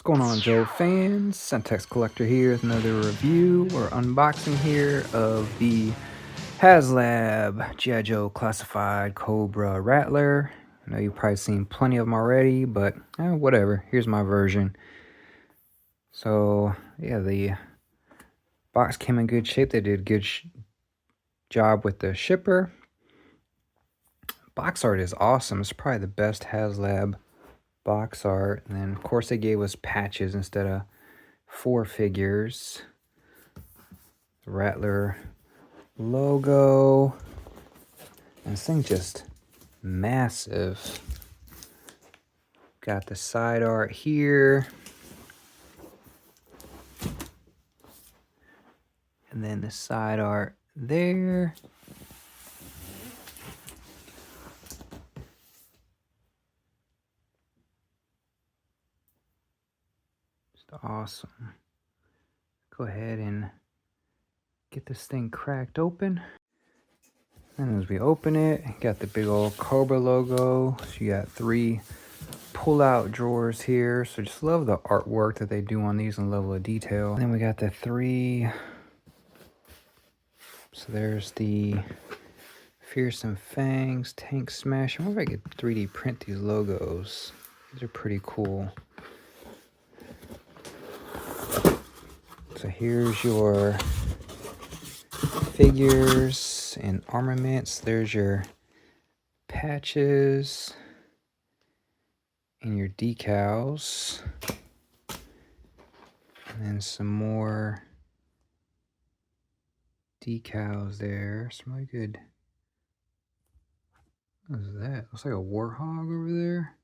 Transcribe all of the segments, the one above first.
What's going on, Joe fans? Centex Collector here with another review or unboxing here of the HasLab G.I. Joe Classified Cobra Rattler. I know you've probably seen plenty of them already, but whatever. Here's my version. So, yeah, the box came in good shape. They did a good job with the shipper. Box art is awesome. It's probably the best HasLab box art. And then of course they gave us patches instead of 4 figures. The Rattler logo, and this thing's just massive. Got the side art here, and then the side art there. Awesome. Go ahead and get this thing cracked open. And as we open it, got the big old Cobra logo. So you got 3 pull-out drawers here. So just love the artwork that they do on these and level of detail. And then we got the 3. So there's the Fearsome Fangs, Tank Smash. I wonder if I could 3D print these logos. These are pretty cool. So here's your figures and armaments. There's your patches and your decals. And then some more decals there. Some really good. What is that? Looks like a warthog over there.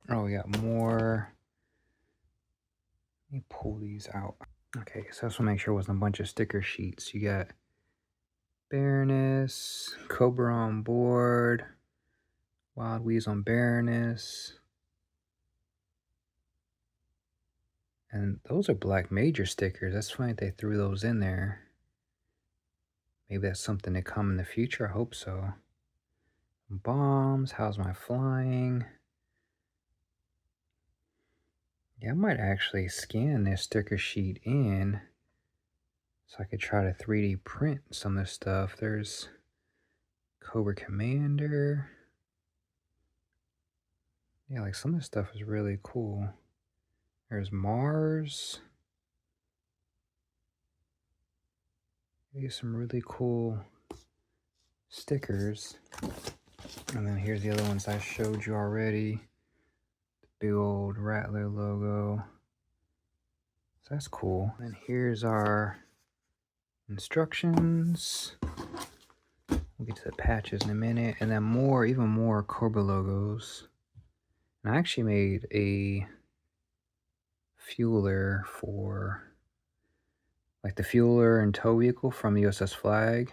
Oh, we got more. Let me pull these out. Okay, so I just want to make sure it wasn't a bunch of sticker sheets. You got Baroness, Cobra on board, Wild Weasel on Baroness. And those are Black Major stickers. That's funny they threw those in there. Maybe that's something to come in the future. I hope so. Bombs, How's My Flying? Yeah, I might actually scan this sticker sheet in so I could try to 3D print some of this stuff. There's Cobra Commander. Yeah, like some of this stuff is really cool. There's Mars. These some really cool stickers. And then here's the other ones I showed you already. Big old Rattler logo. So that's cool. And here's our instructions. We'll get to the patches in a minute. And then even more Cobra logos. And I actually made a fueler for, like the fueler and tow vehicle from USS Flag.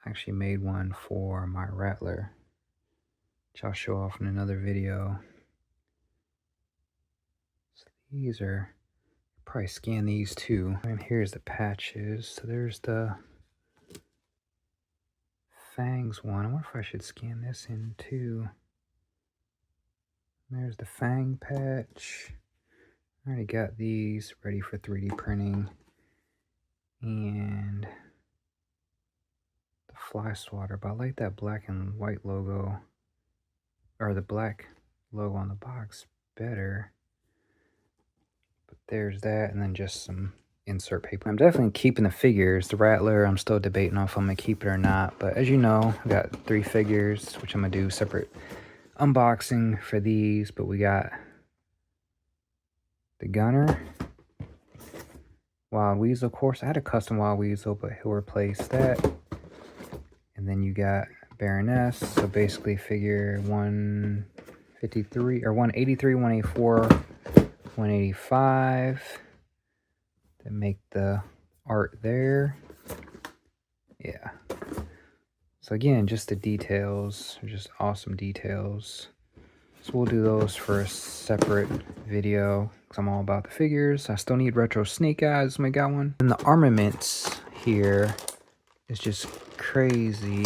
I actually made one for my Rattler, which I'll show off in another video. These are, probably scan these too. And here's the patches. So there's the Fangs one. I wonder if I should scan this in too. There's the Fang patch. I already got these ready for 3D printing. And the Fly Swatter, but I like that black and white logo, or the black logo on the box better. But there's that, and then just some insert paper. I'm definitely keeping the figures. The Rattler, I'm still debating on if I'm gonna keep it or not. But as you know, I got 3 figures, which I'm gonna do separate unboxing for these. But we got the Gunner, Wild Weasel, of course. I had a custom Wild Weasel, but he'll replace that. And then you got Baroness. So basically figure 153 or 183, 184. 185 to make the art there. Yeah. So again, just the details are just awesome details. So we'll do those for a separate video because I'm all about the figures. I still need retro snake eyes. I got one. And the armaments here is just crazy.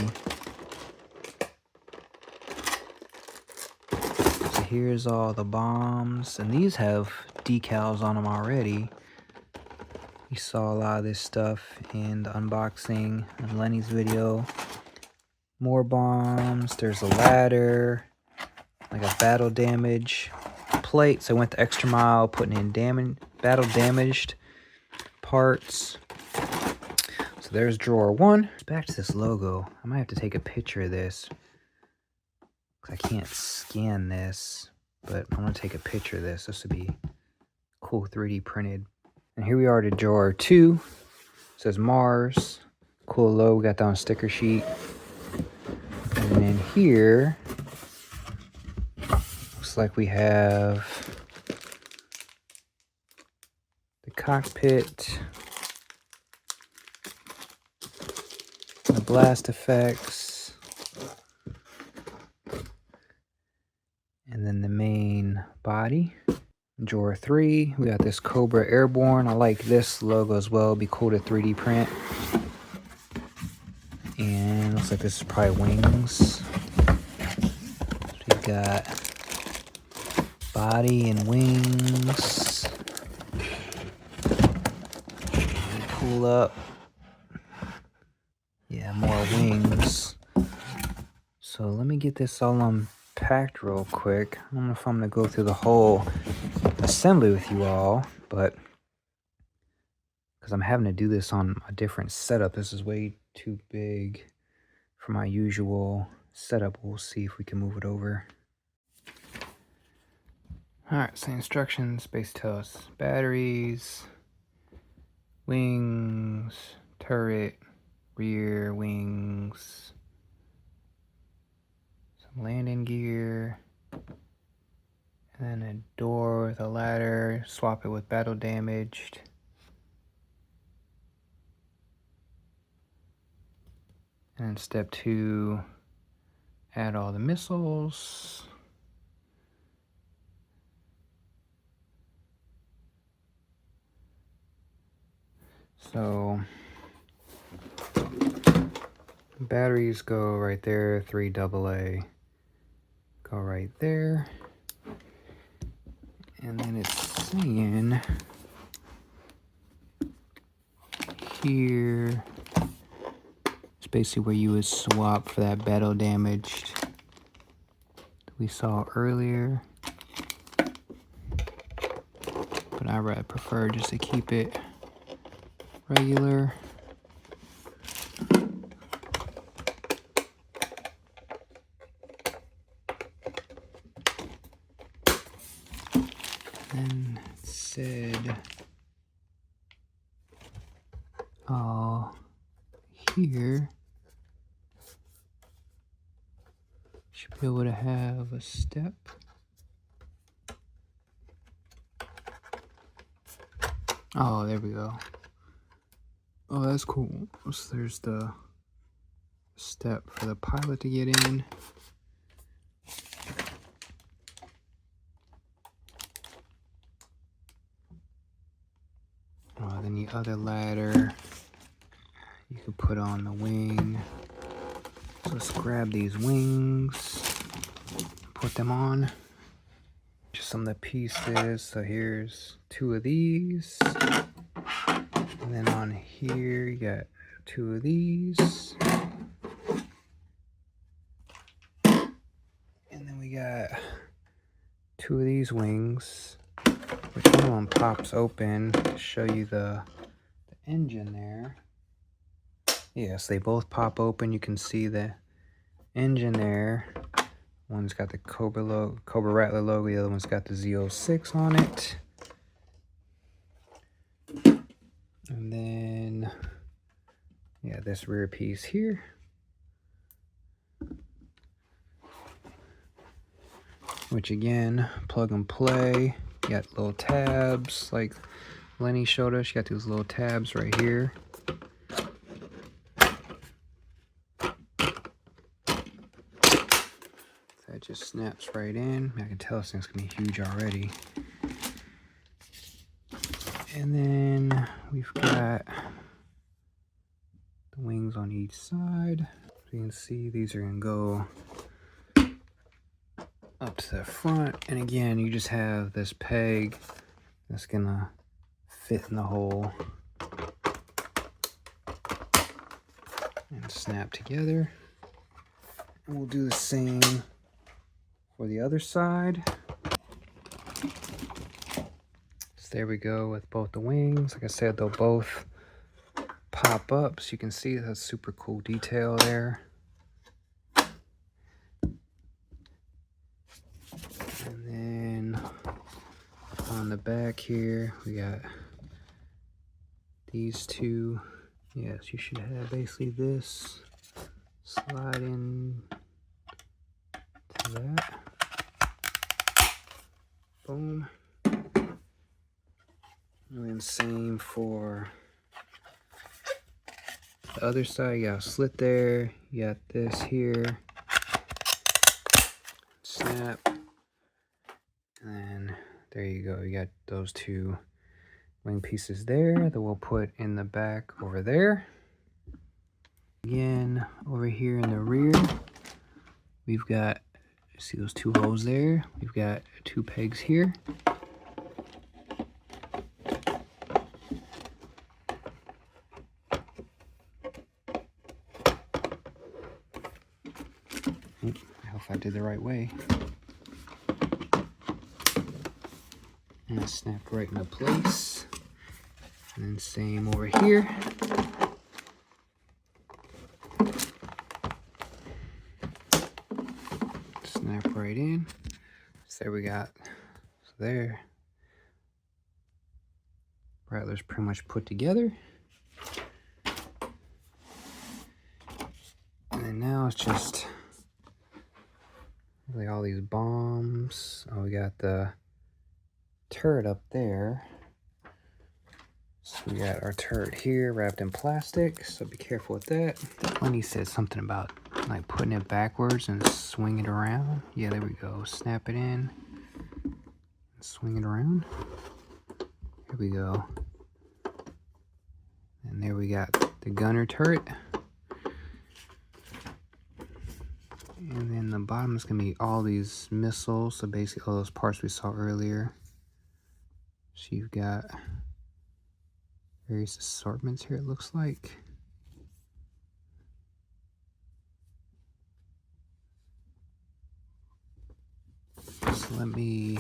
So here's all the bombs, and these have decals on them already. You saw a lot of this stuff in the unboxing and Lenny's video. More bombs. There's a ladder, like a battle damage plate. So I went the extra mile putting in battle damaged parts. So there's drawer 1. Back to this logo. I might have to take a picture of this, because I can't scan this, but I'm going to take a picture of this. This would be cool 3D printed. And here we are to drawer 2. It says Mars. Cool logo. We got that on a sticker sheet. And then here, looks like we have the cockpit, the blast effects, and then the main body. Drawer 3, we got this Cobra Airborne. I like this logo as well. It'd be cool to 3D print. And looks like this is probably wings. So we got body and wings. Pull up. Yeah, more wings. So let me get this all unpacked real quick. I don't know if I'm gonna go through the whole assembly with you all, but because I'm having to do this on a different setup. This is way too big for my usual setup. We'll see if we can move it over. Alright, so instructions basically tell us batteries, wings, turret, rear wings, some landing gear, and then a door with a ladder. Swap it with battle damaged. And then step 2, add all the missiles. So batteries go right there, 3 AA go right there. And then it's saying here, it's basically where you would swap for that battle damaged that we saw earlier. But I prefer just to keep it regular. And it said, here should be able to have a step. Oh, there we go. Oh, that's cool. So there's the step for the pilot to get in. Then the other ladder you could put on the wing. So let's grab these wings, put them on. Just some of the pieces. So here's 2 of these. And then on here you got 2 of these. And then we got 2 of these wings, which one of them pops open to show you the engine there. Yes, they both pop open. You can see the engine there. One's got the Cobra Rattler logo, the other one's got the Z06 on it. And then, yeah, this rear piece here. Which again, plug and play. You got little tabs like Lenny showed us. You got these little tabs right here. That just snaps right in. I can tell this thing's gonna be huge already. And then we've got the wings on each side. So you can see these are gonna go up to the front. And again, you just have this peg that's gonna fit in the hole and snap together. And we'll do the same for the other side. So there we go with both the wings. Like I said, they'll both pop up, so you can see that super cool detail there. And then on the back here, we got these two. Yes, you should have basically this slide in to that. Boom. And then same for the other side. You got a slit there. You got this here. Snap. And then there you go. You got those two wing pieces there that we'll put in the back over there. Again, over here in the rear, we've got, see those two holes there? We've got two pegs here. I hope I did the right way. And it snapped right into place. And then same over here. Snap right in. So there we got, so there. Rattler's pretty much put together. And then now it's just really all these bombs. Oh, we got the turret up there. So we got our turret here wrapped in plastic, so be careful with that. Lenny said something about like putting it backwards and swing it around. Yeah, there we go. Snap it in and swing it around. Here we go. And there we got the gunner turret. And then the bottom is going to be all these missiles. So basically all those parts we saw earlier. So you've got various assortments here, it looks like. So let me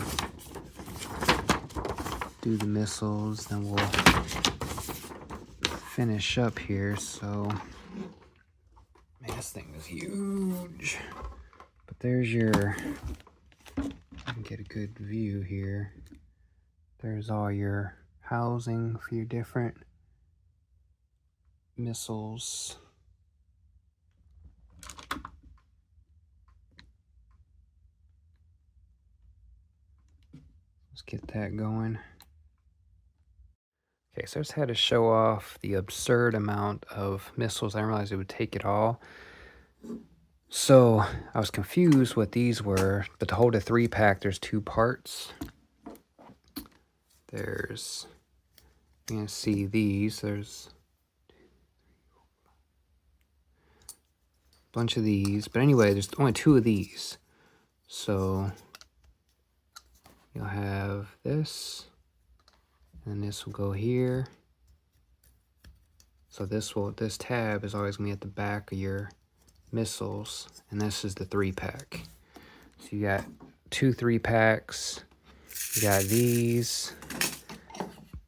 do the missiles, then we'll finish up here. So, man, this thing is huge. But there's your, you can get a good view here. There's all your housing for your different missiles. Let's get that going. Okay, so I just had to show off the absurd amount of missiles. I didn't realize it would take it all. So I was confused what these were, but to hold a 3-pack, there's 2 parts. There's, you can see these, there's a bunch of these, but anyway, there's only 2 of these. So you'll have this, and this will go here. So this tab is always gonna be at the back of your missiles, and this is the 3-pack. So you got 2 3-packs. You got these.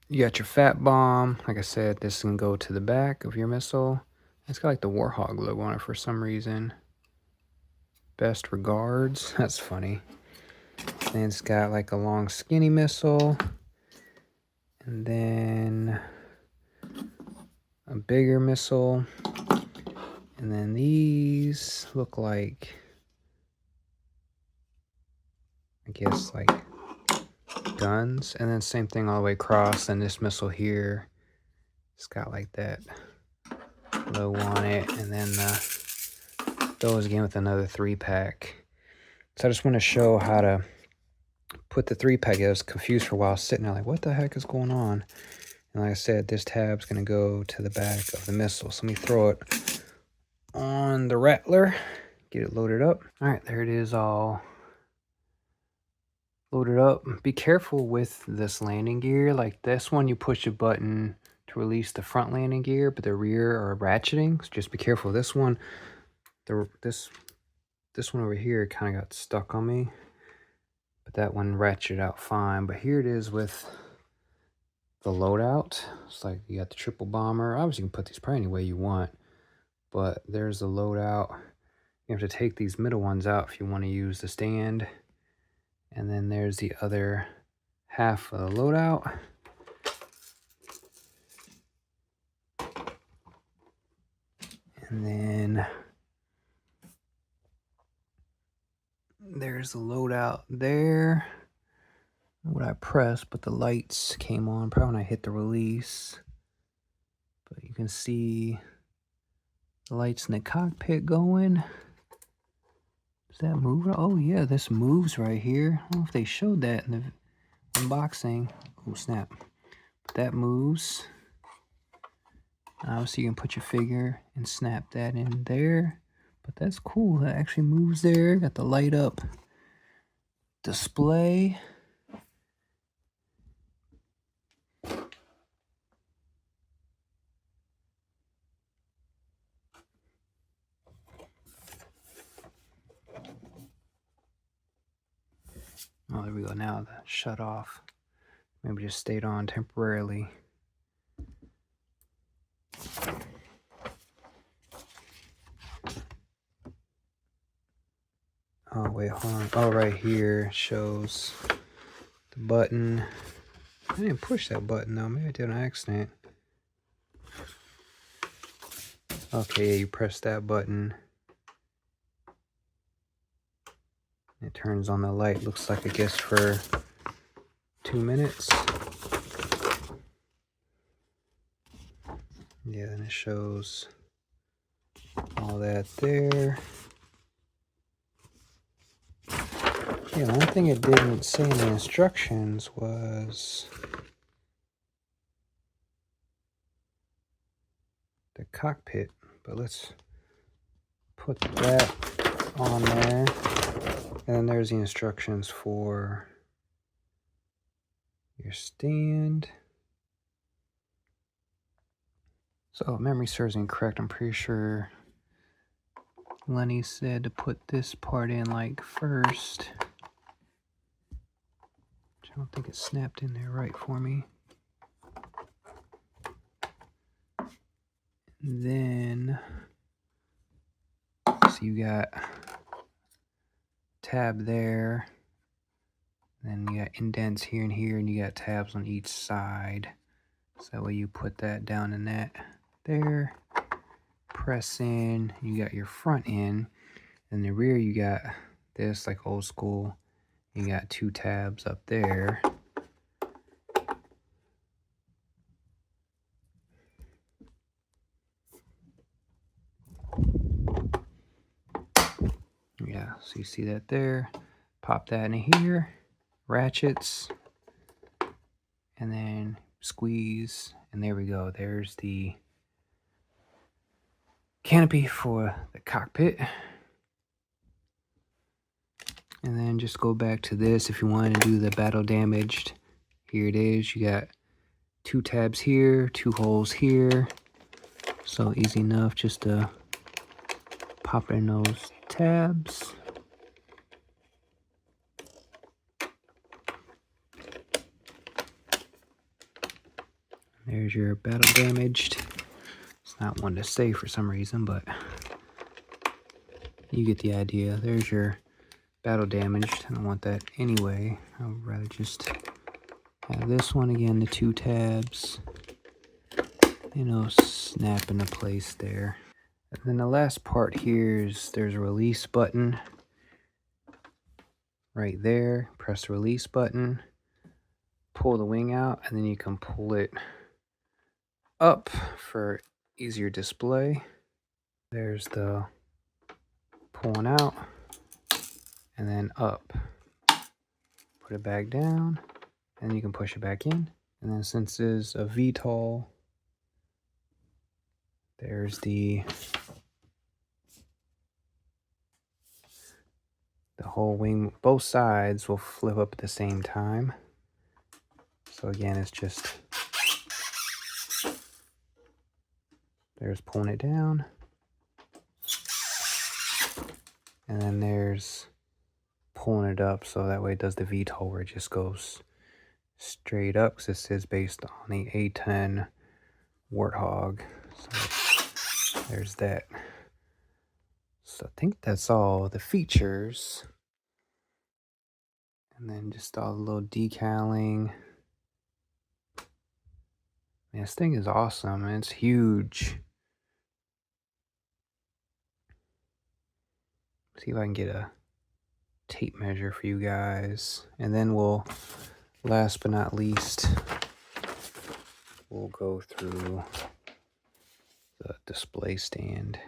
You got your fat bomb. Like I said, this can go to the back of your missile. It's got like the Warhog logo on it for some reason. Best regards. That's funny. Then it's got like a long skinny missile. And then a bigger missile. And then these look like, I guess, like guns. And then same thing all the way across. And this missile here, it's got like that logo on it. And then those again with another 3-pack. So I just want to show how to put the 3-pack. I was confused for a while, sitting there like, what the heck is going on? And like I said, this tab's going to go to the back of the missile. So let me throw it on the Rattler, get it loaded up. All right, there it is all load it up. Be careful with this landing gear. Like this one, you push a button to release the front landing gear, but the rear are ratcheting. So just be careful. This one, this one over here kind of got stuck on me, but that one ratcheted out fine. But here it is with the loadout. It's like you got the triple bomber. Obviously, you can put these probably any way you want, but there's the loadout. You have to take these middle ones out if you want to use the stand. And then there's the other half of the loadout. And then there's the loadout there. What I pressed, but the lights came on probably when I hit the release. But you can see the lights in the cockpit going. Does that move? Oh yeah, this moves right here. I don't know if they showed that in the unboxing. Oh snap. But that moves. Obviously you can put your figure and snap that in there. But that's cool. That actually moves there. Got the light up display. Oh, there we go. Now the shut off. Maybe just stayed on temporarily. Oh, wait, hold on. Oh, right here shows the button. I didn't push that button though. Maybe I did on accident. Okay, yeah, you press that button. It turns on the light. Looks like, I guess, for 2 minutes. Yeah, and it shows all that there. Yeah, one thing it didn't say in the instructions was the cockpit, but let's put that on there. And then there's the instructions for your stand. So if memory serves incorrect, I'm pretty sure Lenny said to put this part in like first. I don't think it snapped in there right for me. And then, so you got tab there. Then you got indents here and here, and you got tabs on each side. So that way you put that down in that there. Press in, you got your front in. And the rear you got this, like old school. You got 2 tabs up there. Yeah, so you see that there. Pop that in here. Ratchets. And then squeeze. And there we go. There's the canopy for the cockpit. And then just go back to this if you want to do the battle damaged. Here it is. You got 2 tabs here, 2 holes here. So easy enough just to pop in those tabs. There's your battle damaged. It's not one to say for some reason, but you get the idea. There's your battle damaged. I don't want that anyway. I would rather just have this one again, the 2 tabs, you know, snap into place there. And then the last part here is there's a release button right there. Press the release button, pull the wing out, and then you can pull it up for easier display. There's the pulling out and then up. Put it back down and you can push it back in. And then since it's a VTOL, there's the the whole wing, both sides will flip up at the same time. So again, it's just, there's pulling it down. And then there's pulling it up, so that way it does the VTOL where it just goes straight up, because this is based on the A10 Warthog. So there's that. So I think that's all the features. And then just all the little decaling. Man, this thing is awesome, and it's huge. See if I can get a tape measure for you guys. And then we'll, last but not least, we'll go through the display stand.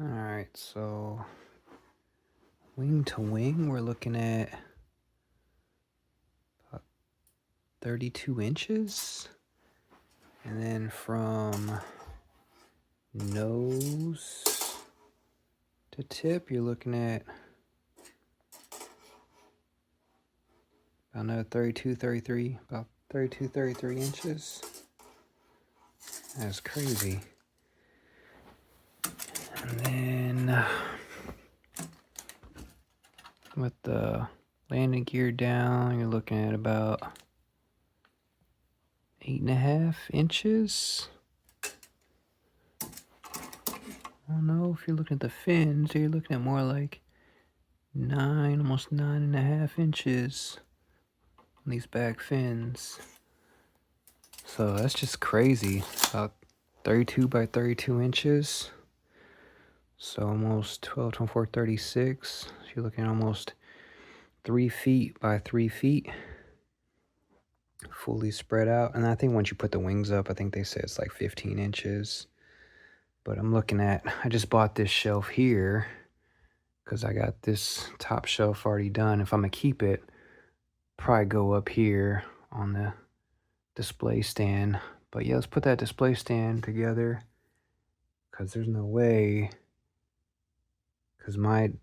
Alright, so wing to wing, we're looking at about 32 inches. And then from nose to tip, you're looking at about another 32, 33, about 32, 33 inches. That's crazy. And then with the landing gear down, you're looking at about 8.5 inches. I don't know if you're looking at the fins, you're looking at more like 9, almost 9.5 inches on these back fins. So that's just crazy. About 32 by 32 inches. So almost 12, 24, 36. So you're looking at almost 3 feet by 3 feet. Fully spread out. And I think once you put the wings up, I think they say it's like 15 inches. But I'm looking at, I just bought this shelf here because I got this top shelf already done. If I'm going to keep it, probably go up here on the display stand. But yeah, let's put that display stand together, because there's no way, because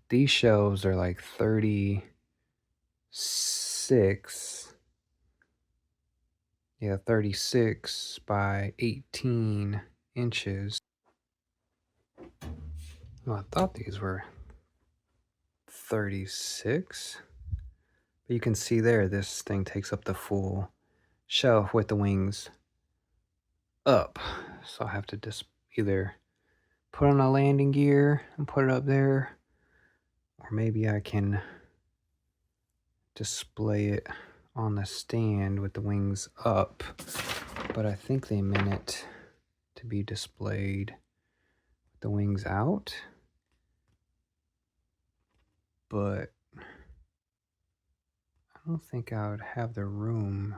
these shelves are like 36. Yeah, 36 by 18 inches. Well, I thought these were 36. But you can see there, this thing takes up the full shelf with the wings up. So I have to just either put on a landing gear and put it up there, or maybe I can display it on the stand with the wings up. But I think they meant it to be displayed with the wings out. But I don't think I would have the room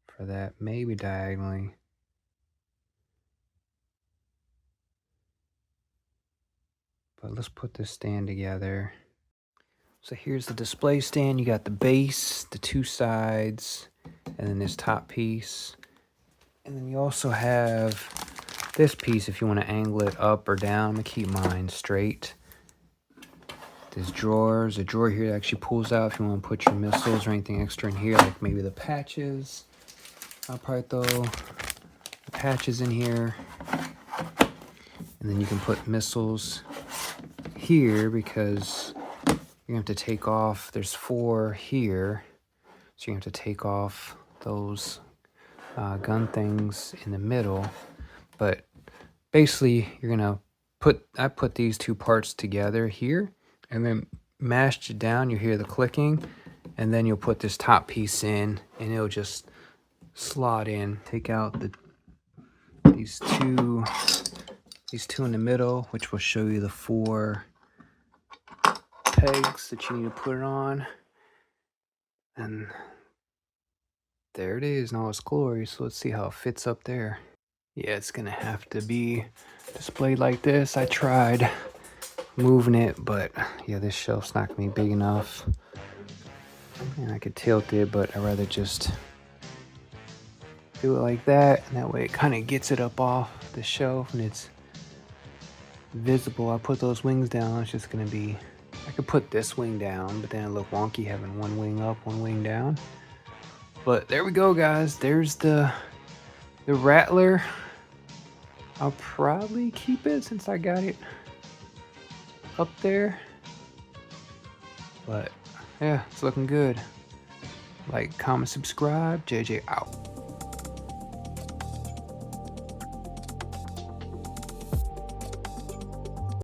for that. Maybe diagonally. But let's put this stand together. So here's the display stand. You got the base, the two sides, and then this top piece. And then you also have this piece if you want to angle it up or down. I'm going to keep mine straight. There's drawers. A drawer here that actually pulls out if you want to put your missiles or anything extra in here, like maybe the patches. I'll probably throw the patches in here. And then you can put missiles here, because you're going to have to take off. There's 4 here. So you have to take off those gun things in the middle. But basically, you're going to I put these two parts together here, and then mashed it down. You hear the clicking, and then you'll put this top piece in, and it'll just slot in. Take out these two in the middle, which will show you the 4 pegs that you need to put it on. And there it is in all its glory. So let's see how it fits up there. Yeah, it's gonna have to be displayed like this. I tried moving it, but yeah, this shelf's not gonna be big enough. And I could tilt it, but I'd rather just do it like that, and that way it kind of gets it up off the shelf, and it's visible. I put those wings down. It's just gonna be, I could put this wing down, but then it look wonky having one wing up, one wing down. But there we go, guys. There's the Rattler. I'll probably keep it since I got it up there. But yeah, it's looking good. Like, comment, subscribe. JJ out.